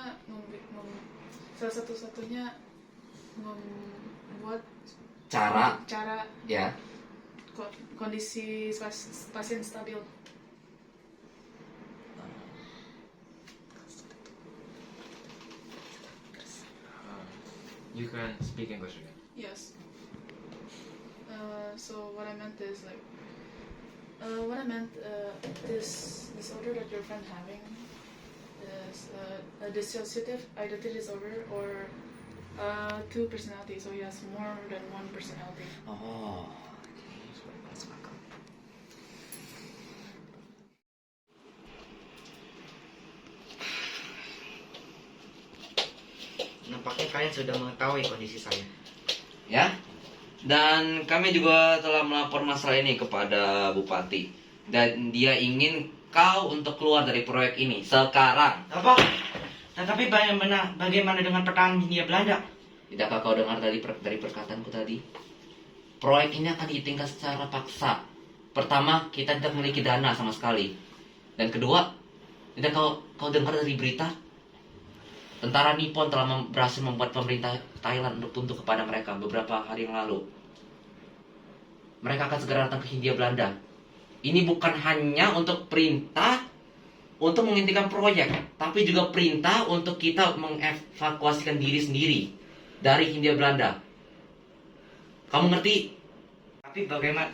membuat Cara, ya. kondisi pasien stabil. You can speak English again. Yes. So what I meant is like, this disorder that your friend having is a dissociative identity disorder or two personality. So he has more than one personality. Oh. Nampaknya kalian sudah mengetahui kondisi saya. Ya. Dan kami juga telah melapor masalah ini kepada Bupati. Dan dia ingin kau untuk keluar dari proyek ini sekarang. Apa? Tetapi bagaimana dengan pertahanan Hindia Belanda? Tidakkah kau dengar dari perkataanku tadi? Proyek ini akan ditingkat secara paksa. Pertama, kita tidak memiliki dana sama sekali. Dan kedua, tidak kau dengar dari berita? Tentara Nippon telah berhasil membuat pemerintah Thailand untuk tunduk kepada mereka beberapa hari yang lalu. Mereka akan segera datang ke Hindia Belanda. Ini bukan hanya untuk perintah untuk menghentikan proyek, tapi juga perintah untuk kita mengevakuasikan diri sendiri dari Hindia Belanda. Kamu ngerti? Tapi bagaimana?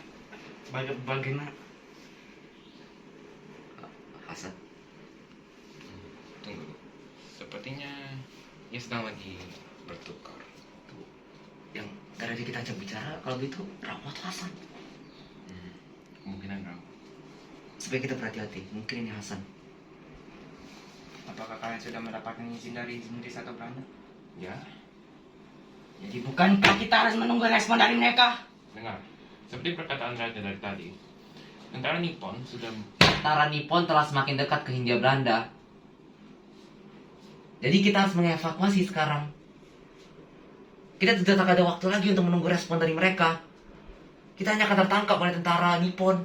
Hasan. Tunggu. Sepertinya ia sedang lagi bertukar. Yang tadi kita ajak bicara, kalau gitu Rahmat Hasan. Kemungkinan Ram. Supaya kita berhati-hati, mungkin ini Hasan. Apakah kalian sudah mendapatkan izin dari Inggris atau Belanda? Ya, Jadi bukankah kita harus menunggu respon dari mereka? dengar. Seperti perkataan Raja dari tadi, tentara Nippon sudah Tentara Nippon telah semakin dekat ke Hindia Belanda. Jadi kita harus mengevakuasi sekarang. Kita tidak ada waktu lagi untuk menunggu respon dari mereka. Kita hanya akan tertangkap oleh tentara Nippon.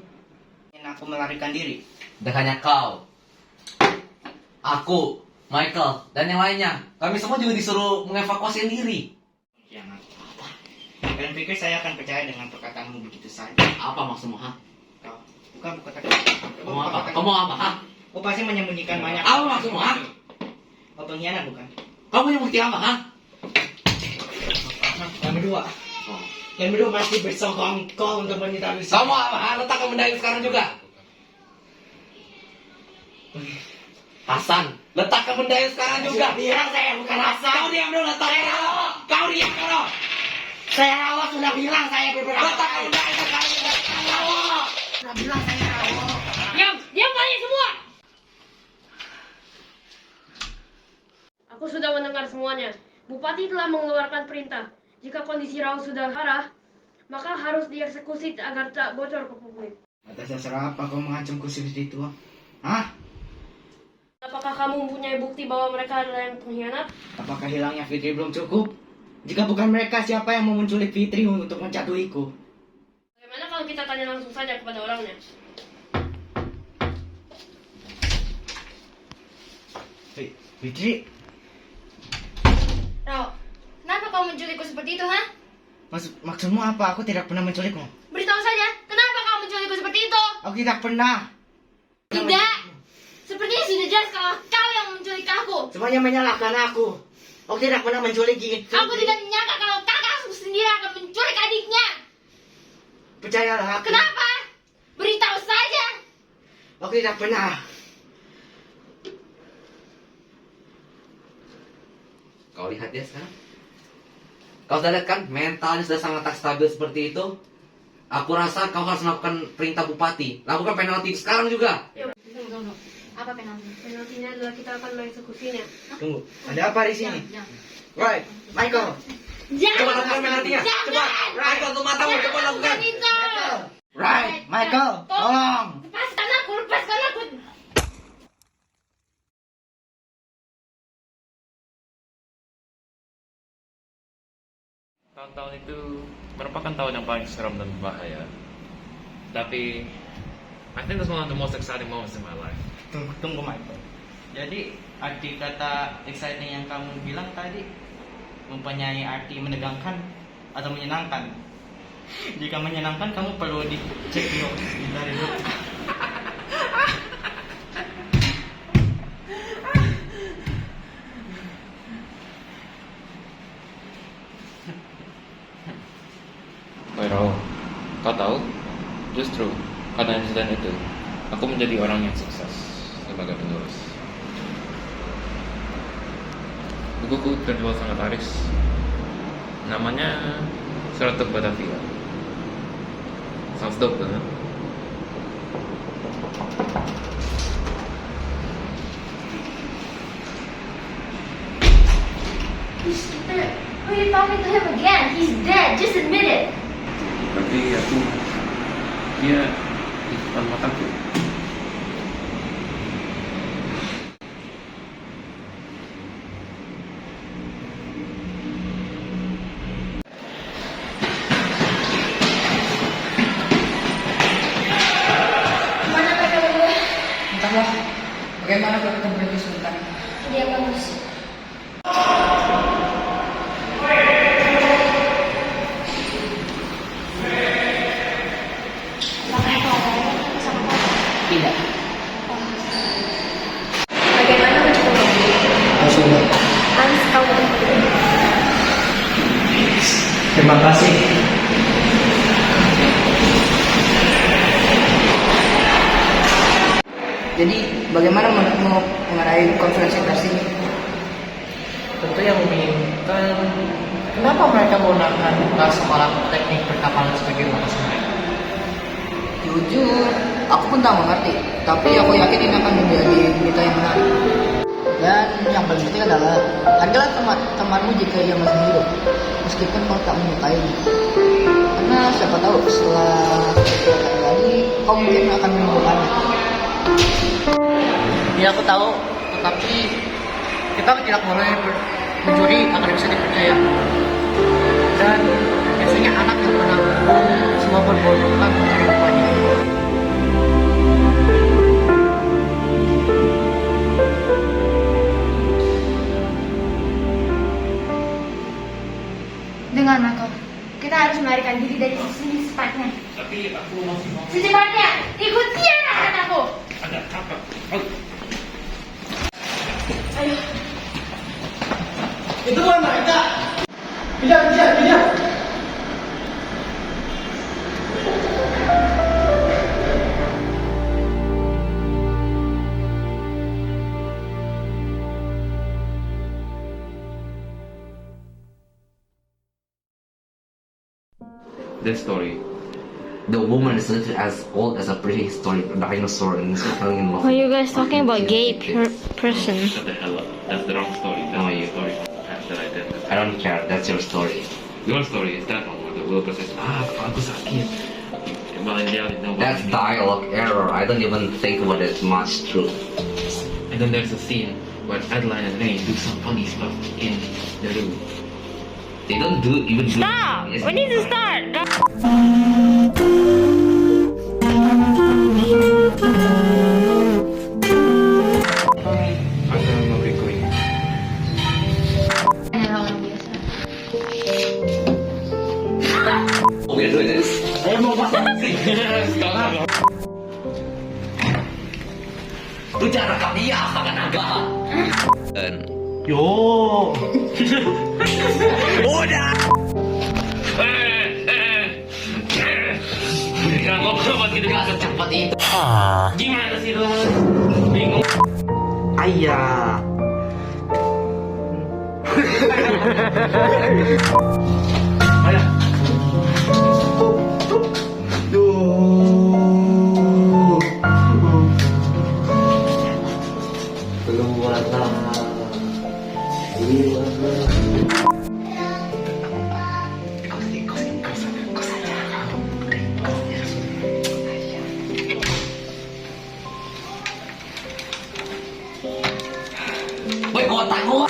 Ingin aku melarikan diri. Dan hanya kau, aku, Michael, dan yang lainnya. Kami semua juga disuruh mengevakuasi diri. Jangan. Kalian pikir saya akan percaya dengan perkataanmu begitu saja? Apa maksudmu, ha? Kau bukan kata. Kamu apa? Kamu apa, ha? Kau pasti menyembunyikan banyak. Apa maksudmu, ha? Kau pengkhianat bukan? Kamu yang bukti apa, ha? Yang berdua. Yang berdua pasti bersokong kau untuk menyita Rusia. Kamu apa, ha? Letakkan benda ini sekarang juga. Hasan, letakkan benda ini sekarang juga. Bilang saya bukan Hasan. Kau diam dulu, letakkan. Kau diam dulu. Saya Rawa sudah bilang saya beberapa Letakkan kali. benda ini sekarang juga. Rawa. Sudah bilang saya Rawa. Diam kalian semua! Aku sudah mendengar semuanya. Bupati telah mengeluarkan perintah. Jika kondisi Rao sudah parah, maka harus dieksekusi agar tak bocor ke publik. Atas dasar apa kau mengancamku seperti itu? Hah? Apakah kamu mempunyai bukti bahwa mereka adalah yang pengkhianat? Apakah hilangnya Fitri belum cukup? Jika bukan mereka, siapa yang mau menculik Fitri untuk menjatuhiku? Bagaimana kalau kita tanya langsung saja kepada orangnya? Fitri? Rao, kenapa kau menculikku seperti itu, ha? Maksudmu apa? Aku tidak pernah menculikmu. Beritahu saja, kenapa kau menculikku seperti itu? Aku tidak pernah. Tidak. Sepertinya sudah jelas kalau kau yang menculik aku. Semuanya menyalahkan aku. Aku tidak pernah menculik Fitri. Aku tidak menyangka kalau kakakku sendiri akan menculik adiknya. Percayalah aku. Kenapa? Beritahu saja. Aku tidak pernah. Kau lihat dia sekarang. Kau sudah lihat kan, mentalnya sudah sangat tak stabil seperti itu. Aku rasa kau harus melakukan perintah bupati. Lakukan penalti sekarang juga. Tunggu. Apa penalti? Penaltinya adalah kita akan mengeksekusinya. Tunggu, ada apa di sini? Right, Michael. Jangan. Coba lakukan penaltinya. Coba. Michael, tuh matamu. Coba lakukan. Right, Michael. Tolong. Lepaskan aku. tahun-tahun itu merupakan tahun yang paling seram dan berbahaya. Tapi I think that's one of the most exciting moments in my life. Tunggu, Michael. Jadi arti kata exciting yang kamu bilang tadi mempunyai arti menegangkan atau menyenangkan. Jika menyenangkan, kamu perlu dicek dulu dari dulu. justru karena insiden itu, aku menjadi orang yang sukses sebagai penulis. Bukuku terjual sangat laris. Namanya Surat untuk Batavia. Sounds dope, kan? Who are you talking to him again? He's dead. Just admit it. Tapi dia di depan mataku. Mana mereka berdua? Entahlah, bagaimana kalau kita berhenti sebentar? Dia bagus. Apakah itu ada sama kamu? Tidak. Bagaimana mencoba? Sudah. Hans, kamu Terima kasih. Jadi, bagaimana menurutmu mengenai konferensi pers ini? Tentu yang membingungkan, kenapa mereka menggunakan sekolah teknik perkapalan sebagai lokasi mereka? Jujur, aku pun tak mengerti. Tapi aku yakin ini akan menjadi berita yang menarik. Dan yang paling penting adalah adalah temanmu jika ia masih hidup, meskipun kau tak menyukainya. Karena siapa tahu setelah terjadi, kau mungkin akan menemukannya. Ya aku tahu, tetapi kita tidak boleh mencuri agar bisa dipercaya. Dan biasanya anak yang pernah semua berbodohan mencuri bapaknya. Dengar, Michael. Kita harus melarikan diri dari sini secepatnya. Tapi aku masih mau Secepatnya, ikuti arahan aku. ada apa? Ayo. Itu bukan mereka. Tidak. This story. The woman is literally as old as a prehistoric dinosaur and is falling in love. Why are you guys talking about gay person? Shut the hell up. That's the wrong story. That's Oh, the you. story that I did. I don't care, that's your story. Your story is that one where the Wilbur says, aku sakit. Well, in reality, nobody. That's dialogue error. I don't even think about it much true. And then there's a scene where Adeline and Rain do some funny stuff in the room. They don't even do. Stop! Yes. We need to start. Ada Mabriko ini. Orang biasa. Oh, we're doing this. Saya mau pasang. Itu cara kami ya, akan agak. Yo. Gak ngobrol buat gitu gak secepat itu. Gimana sih lo? Bingung. Ayah. Ayah. Woi, kotak gua.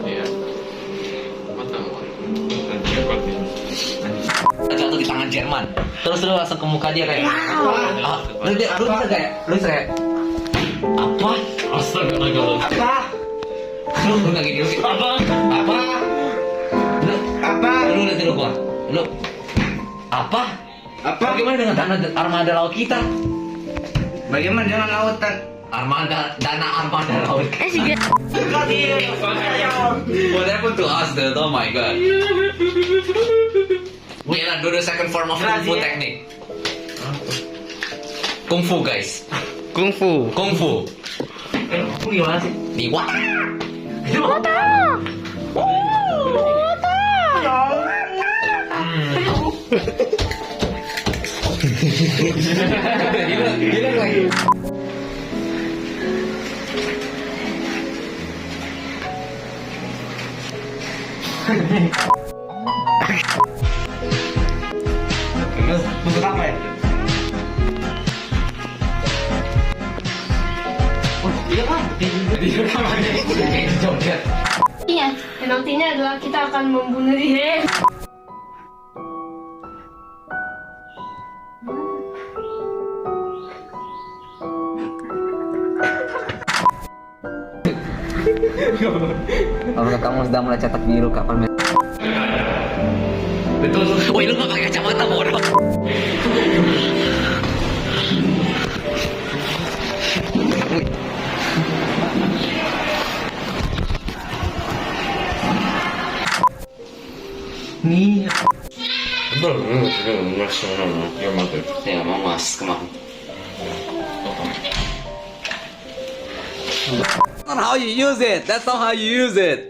Iya. Mata dan rekordnya. Jatuh di tangan Jerman. Terus lu langsung ke muka dia kayak. Lu bisa kayak. Apa? Astaga, naga. Lu nggak gini. Apa? Lu lihat dulu gua. Lu. Apa? Bagaimana dengan armada laut kita? Bagaimana dengan lautan Dana armada laut. What happened to us, dude? Oh my god. We are do the second form of kung fu technique. Kung fu, guys. Kung fu. Kung fu. Gimana sih? Di what? Gila lagi. Untuk apa ya? Iya kan? Iya, penaltinya adalah kita akan membunuh diri. Apakah kamu sudah mulai cetak biru kapan? Betul. Woi, lu nggak pakai kacamata bodoh. Nih. Your mother. Ya, mau mas kemana? That's not how you use it. That's not how you use it.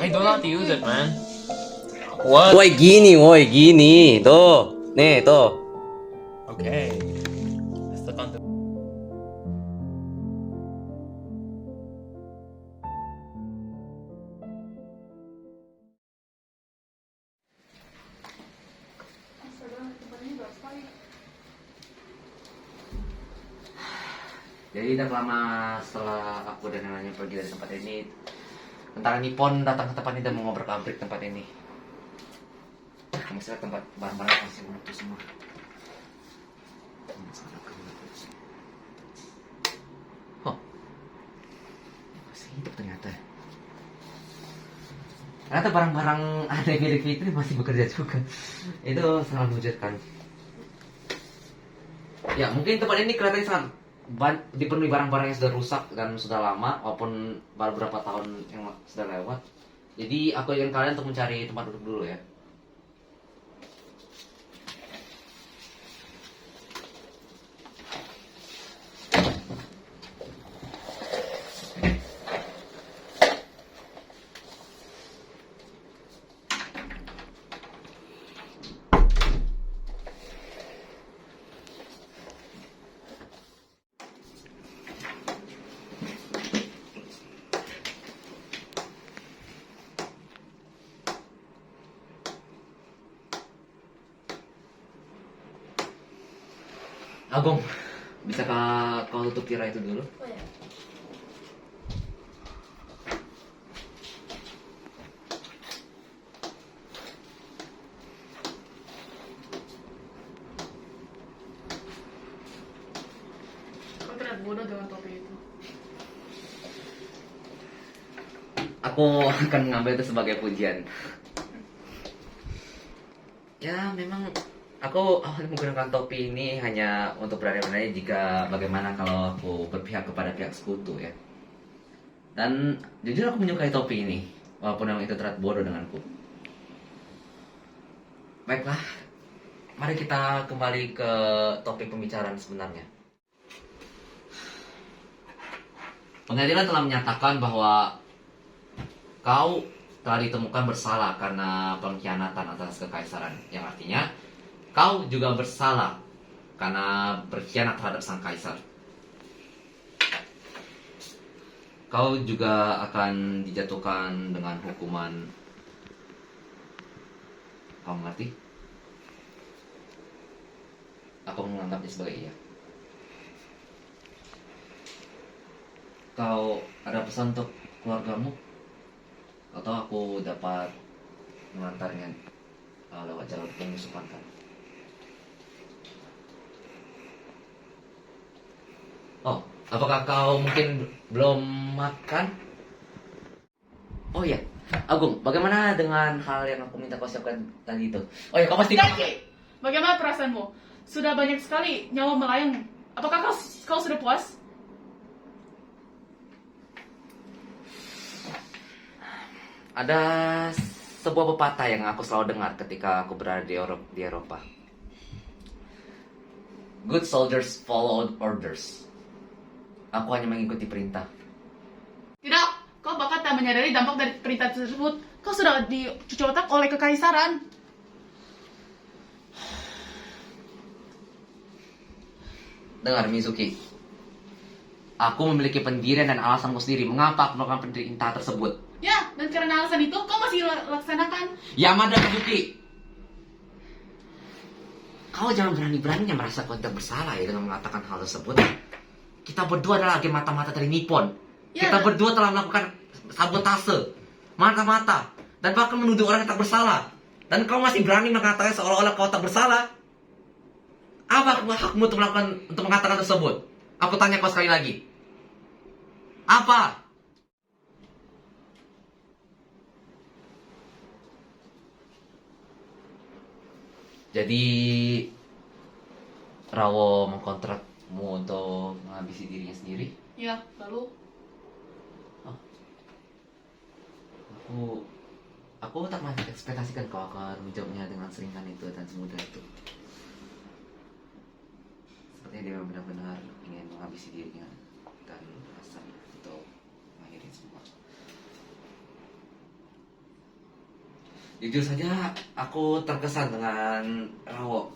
I don't know how to use it, man. Woi gini. Tuh, nih tuh. Okay. That's the content. Jadi tak lama setelah aku dan neneknya pergi dari tempat ini, tentara Nippon datang ke tempat ini dan mengobrak-abrik tempat ini. Kamu lihat tempat barang-barang masih utuh semua. Oh, masih hidup ternyata. Ternyata barang-barang adik milik Fitri masih bekerja juga. Itu sangat mengejutkan. Ya, mungkin tempat ini kelihatannya sangat dipenuhi barang-barang yang sudah rusak dan sudah lama, walaupun baru beberapa tahun yang sudah lewat. Jadi aku ingin kalian untuk mencari tempat duduk dulu ya. Agung, bisakah kau tutup tirai itu dulu? Oh ya. Kau terlihat bodoh dengan topi itu. Aku akan mengambil itu sebagai pujian. Ya, memang aku awalnya menggunakan topi ini hanya untuk berani-berani jika bagaimana kalau aku berpihak kepada pihak sekutu ya. Dan jujur aku menyukai topi ini, walaupun memang itu terlihat bodoh denganku. Baiklah, mari kita kembali ke topik pembicaraan sebenarnya. Pengadilan telah menyatakan bahwa kau telah ditemukan bersalah karena pengkhianatan atas kekaisaran, yang artinya kau juga bersalah karena berkhianat terhadap sang kaisar. Kau juga akan dijatuhkan dengan hukuman. Kau mengerti? Aku menganggapnya sebagai iya. Kau ada pesan untuk keluargamu? Atau aku dapat mengantarnya lewat jalur penyusupan kan? Oh, apakah kau mungkin belum makan? Oh iya, Agung, bagaimana dengan hal yang aku minta kau siapkan tadi itu? Oh iya, kau pasti... Bagaimana perasaanmu? Sudah banyak sekali nyawa melayang. Apakah kau sudah puas? Ada sebuah pepatah yang aku selalu dengar ketika aku berada di Eropa. Good soldiers follow orders. Aku hanya mengikuti perintah. Tidak, kau bahkan tak menyadari dampak dari perintah tersebut. Kau sudah dicuci otak oleh kekaisaran. Dengar Mizuki, aku memiliki pendirian dan alasanku sendiri mengapa aku melakukan perintah tersebut. Ya, dan karena alasan itu kau masih laksanakan. Yamada Mizuki, kau jangan berani-beraninya merasa kau tidak bersalah ya dengan mengatakan hal tersebut. Kita berdua adalah agen mata-mata dari Nippon. Ya, Kita berdua telah melakukan sabotase, mata-mata, dan bahkan menuduh orang yang tak bersalah. Dan kau masih berani mengatakan seolah-olah kau tak bersalah. Apa hakmu untuk mengatakan tersebut? Aku tanya kau sekali lagi. Apa? Jadi Rawo mengkontrakmu untuk menghabisi dirinya sendiri? Ya, lalu Aku tak ekspektasikan kau akan menjawabnya dengan seringan itu dan semudah itu. Sepertinya dia benar-benar ingin menghabisi dirinya dan rasanya untuk mengakhiri semua. Jujur saja, aku terkesan dengan Rawo.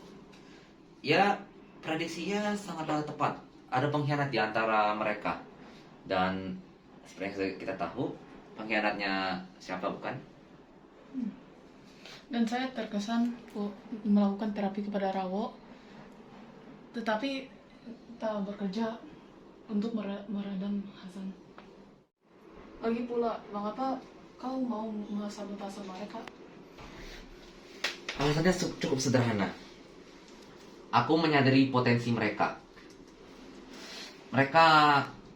Ya, prediksinya sangatlah tepat. Ada pengkhianat di antara mereka. Dan seperti yang kita tahu, pengkhianatnya siapa bukan? dan saya terkesan melakukan terapi kepada Rawo, tetapi tak bekerja untuk meredam Hasan. Lagi pula, mengapa kau mau mensabotase mereka? Alasannya cukup sederhana. Aku menyadari potensi mereka. Mereka,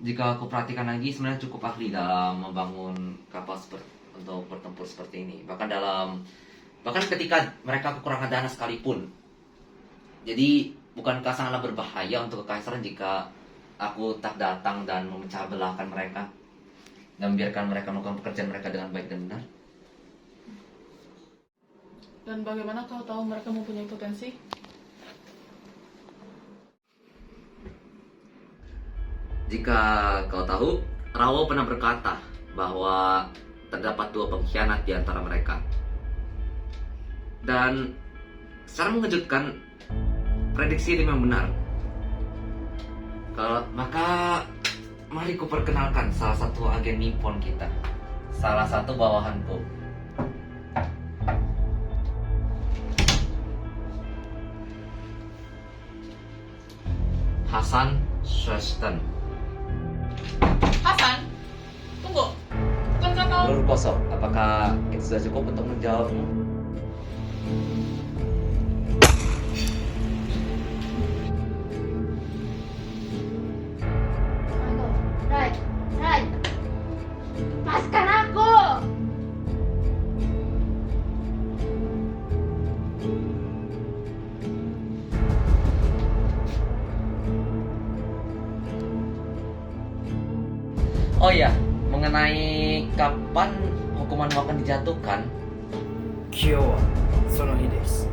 jika aku perhatikan lagi, sebenarnya cukup ahli dalam membangun kapal untuk bertempur seperti ini. Bahkan ketika mereka kekurangan dana sekalipun. Jadi, bukankah sangatlah berbahaya untuk kekaisaran jika aku tak datang dan memecah belahkan mereka dan membiarkan mereka melakukan pekerjaan mereka dengan baik dan benar? Dan bagaimana kau tahu mereka mempunyai potensi? Jika kau tahu, Rawo pernah berkata bahwa terdapat 2 pengkhianat di antara mereka. Dan secara mengejutkan, prediksi ini memang benar. Maka mari ku perkenalkan salah satu agen Nippon kita. Salah satu bawahanku. Hasan Shashton. Hasan, tunggu. Bukankah kau... Lur kosong, apakah itu sudah cukup untuk menjawabmu? Rai, lepaskan aku. Oh iya, mengenai kapan hukuman akan dijatuhkan, 今日はその日です